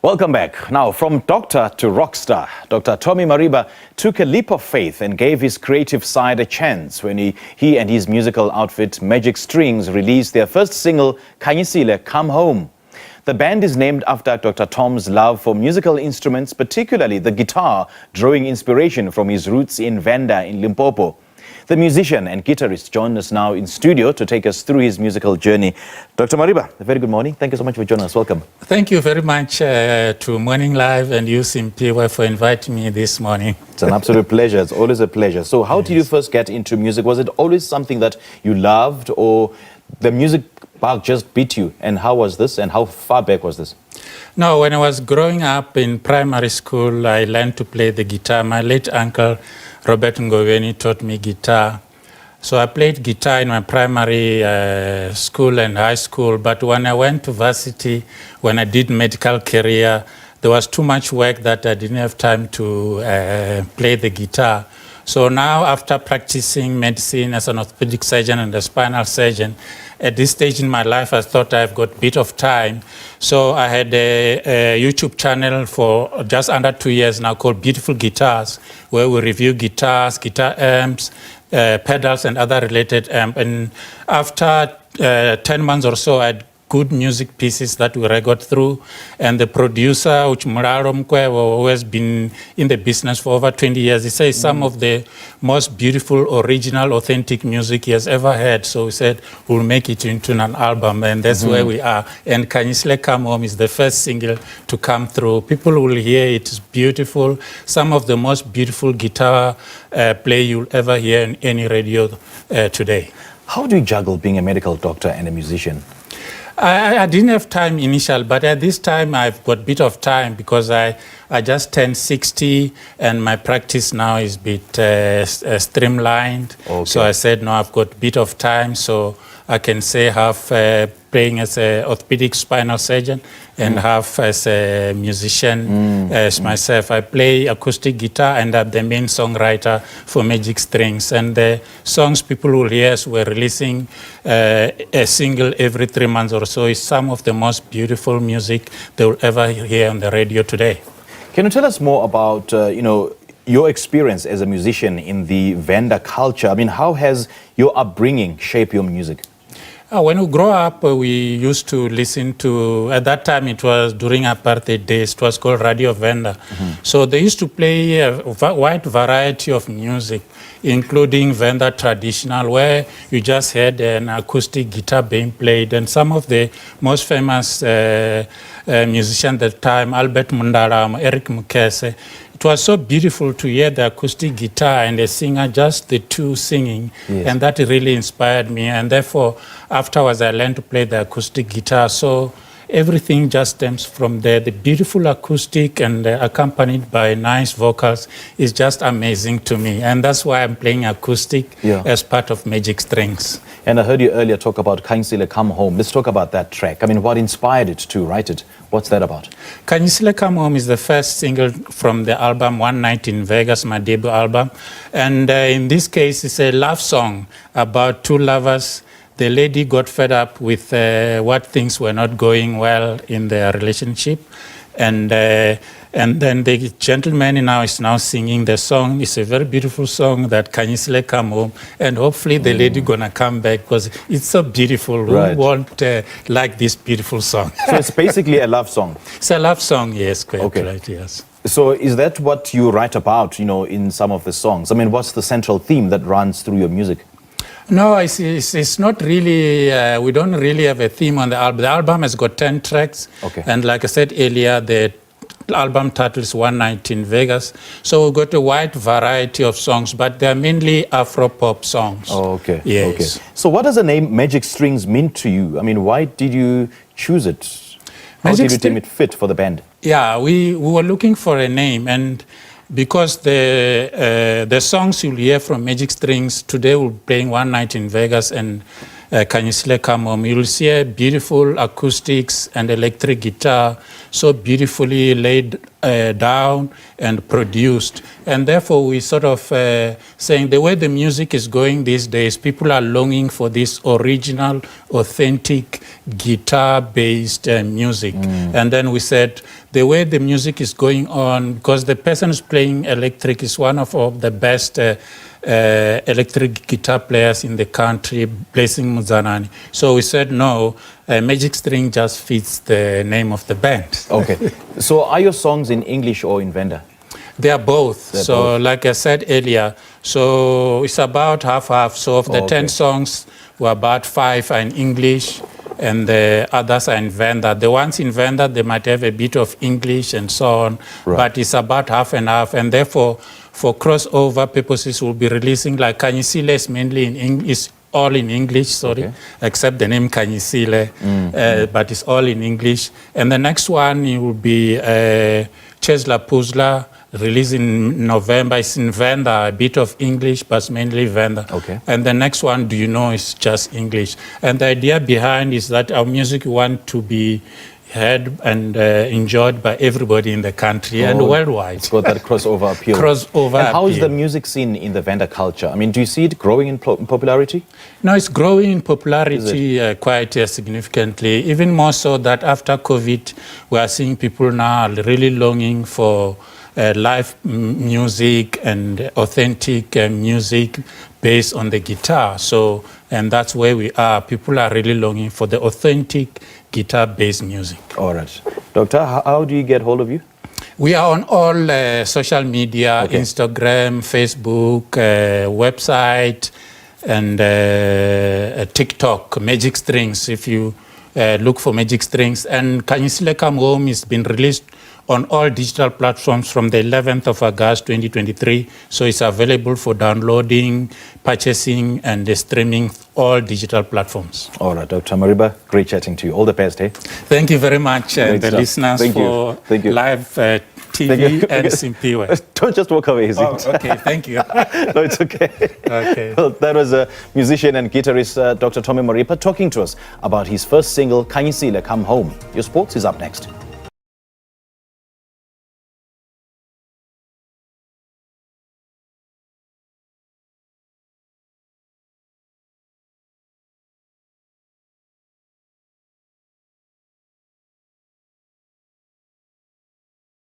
Welcome back. Now, from doctor to rock star, Dr. Tommy Mariba took a leap of faith and gave his creative side a chance when he and his musical outfit Magic Strings released their first single, Khanyisile Come Home. The band is named after Dr. Tom's love for musical instruments, particularly the guitar, drawing inspiration from his roots in Venda in Limpopo. The musician and guitarist joined us now in studio to take us through his musical journey. Dr. Mariba, a very good morning. Thank you so much for joining us. Welcome. Thank you very much to Morning Live and you, Simpiwe, for inviting me this morning. It's an absolute pleasure. It's always a pleasure. So how did you first get into music? Was it always something that you loved, or the music bug just beat you? And how was this, and how far back was this? No, when I was growing up in primary school, I learned to play the guitar. My late uncle, Robert Ngoweni, taught me guitar. So I played guitar in my primary school and high school. But when I went to varsity, when I did medical career, there was too much work that I didn't have time to play the guitar. So now, after practicing medicine as an orthopedic surgeon and a spinal surgeon, at this stage in my life, I thought I've got a bit of time. So I had a YouTube channel for just under 2 years now called Beautiful Guitars, where we review guitars, guitar amps, pedals, and other related amps. And after 10 months or so, I had good music pieces that we record through, and the producer, which Muraro Mkwe, who has been in the business for over 20 years, he says some of the most beautiful, original, authentic music he has ever heard. So we said we'll make it into an album, and that's where we are. And Khanyisile Come Home is the first single to come through. People will hear it. It's beautiful. Some of the most beautiful guitar play you'll ever hear in any radio today. How do you juggle being a medical doctor and a musician? I didn't have time initial, but at this time I've got a bit of time because I just turned 60 and my practice now is a bit streamlined. Okay. So I said, no, I've got a bit of time, so I can say half playing as an orthopedic spinal surgeon and half as a musician as myself. I play acoustic guitar and I'm the main songwriter for Magic Strings. And the songs people will hear as we're releasing a single every 3 months or so is some of the most beautiful music they will ever hear on the radio today. Can you tell us more about, your experience as a musician in the Venda culture? I mean, how has your upbringing shaped your music? When we grow up, we used to listen to, at that time it was during apartheid days, it was called Radio Venda. So they used to play a wide variety of music, including Venda traditional, where you just had an acoustic guitar being played. And some of the most famous musicians at the time, Albert Mundaram, Eric Mukese, it was so beautiful to hear the acoustic guitar and the singer, just the two singing. Yes. And that really inspired me. And therefore, afterwards, I learned to play the acoustic guitar. So everything just stems from there. The beautiful acoustic and accompanied by nice vocals is just amazing to me. And that's why I'm playing acoustic as part of Magic Strings. And I heard you earlier talk about Khanyisile Come Home. Let's talk about that track. I mean, what inspired it to write it? What's that about? Khanyisile Come Home is the first single from the album One Night in Vegas, my debut album. And in this case, it's a love song about two lovers. The lady got fed up with what things were not going well in their relationship. And then the gentleman now is now singing the song. It's a very beautiful song, that Khanyisile Come Home. And hopefully the lady gonna come back because it's so beautiful. Right. Who won't like this beautiful song? So it's basically a love song? It's a love song, yes. Quite okay. Right, yes. So is that what you write about, in some of the songs? I mean, what's the central theme that runs through your music? No, it's not really, we don't really have a theme on the album. The album has got 10 tracks. Okay. And like I said earlier, the album title is One Night in Vegas. So we've got a wide variety of songs, but they're mainly Afro-pop songs. Oh, okay. Yes. Okay. So what does the name Magic Strings mean to you? I mean, why did you choose it? How did you deem it fit for the band? Yeah, we were looking for a name, and because the songs you'll hear from Magic Strings today, we're playing One Night in Vegas and Khanyisile Come Home. You'll see a beautiful acoustics and electric guitar, so beautifully laid down and produced. And therefore, we sort of saying the way the music is going these days, people are longing for this original, authentic, guitar-based music. And then we said the way the music is going on, because the person who's playing electric is one of the best electric guitar players in the country, Blessing Muzanani. So we said, no, Magic String just fits the name of the band. Okay. So are your songs in English or in Venda? They are both. Like I said earlier, so it's about half-half. So of the 10 songs, well, about 5 are in English and the others are in Venda. The ones in Venda, they might have a bit of English and so on, but it's about half and half. And therefore, for crossover purposes, we'll be releasing like Khanyisile is mainly in English, all in English, except the name Khanyisile, but it's all in English. And the next one, it will be Chesla Puzla, released in November. It's in Venda, a bit of English, but mainly Venda. Okay. And the next one, Do You Know, is just English. And the idea behind is that our music want to be heard and enjoyed by everybody in the country and worldwide. It's got that crossover appeal. And how is the music scene in the Venda culture? I mean, do you see it growing in popularity? No, it's growing in popularity quite significantly, even more so that after COVID, we are seeing people now really longing for live music and authentic music based on the guitar. So, and that's where we are. People are really longing for the authentic guitar-based music. All right. Doctor, how do you get hold of you? We are on all social media, Instagram, Facebook, website, and TikTok, Magic Strings, if you look for Magic Strings. And Khanyisile Come Home has been released on all digital platforms from the 11th of August 2023. So it's available for downloading, purchasing, and streaming all digital platforms. All right, Dr. Mariba, great chatting to you. All the best, eh? Thank you very much, the listeners, for live TV and Simpiwe. Don't just walk away, is it? Oh, okay, thank you. No, it's okay. Okay. Well, that was a musician and guitarist, Dr. Tommy Mariba, talking to us about his first single, Khanyisile Come Home. Your sports is up next.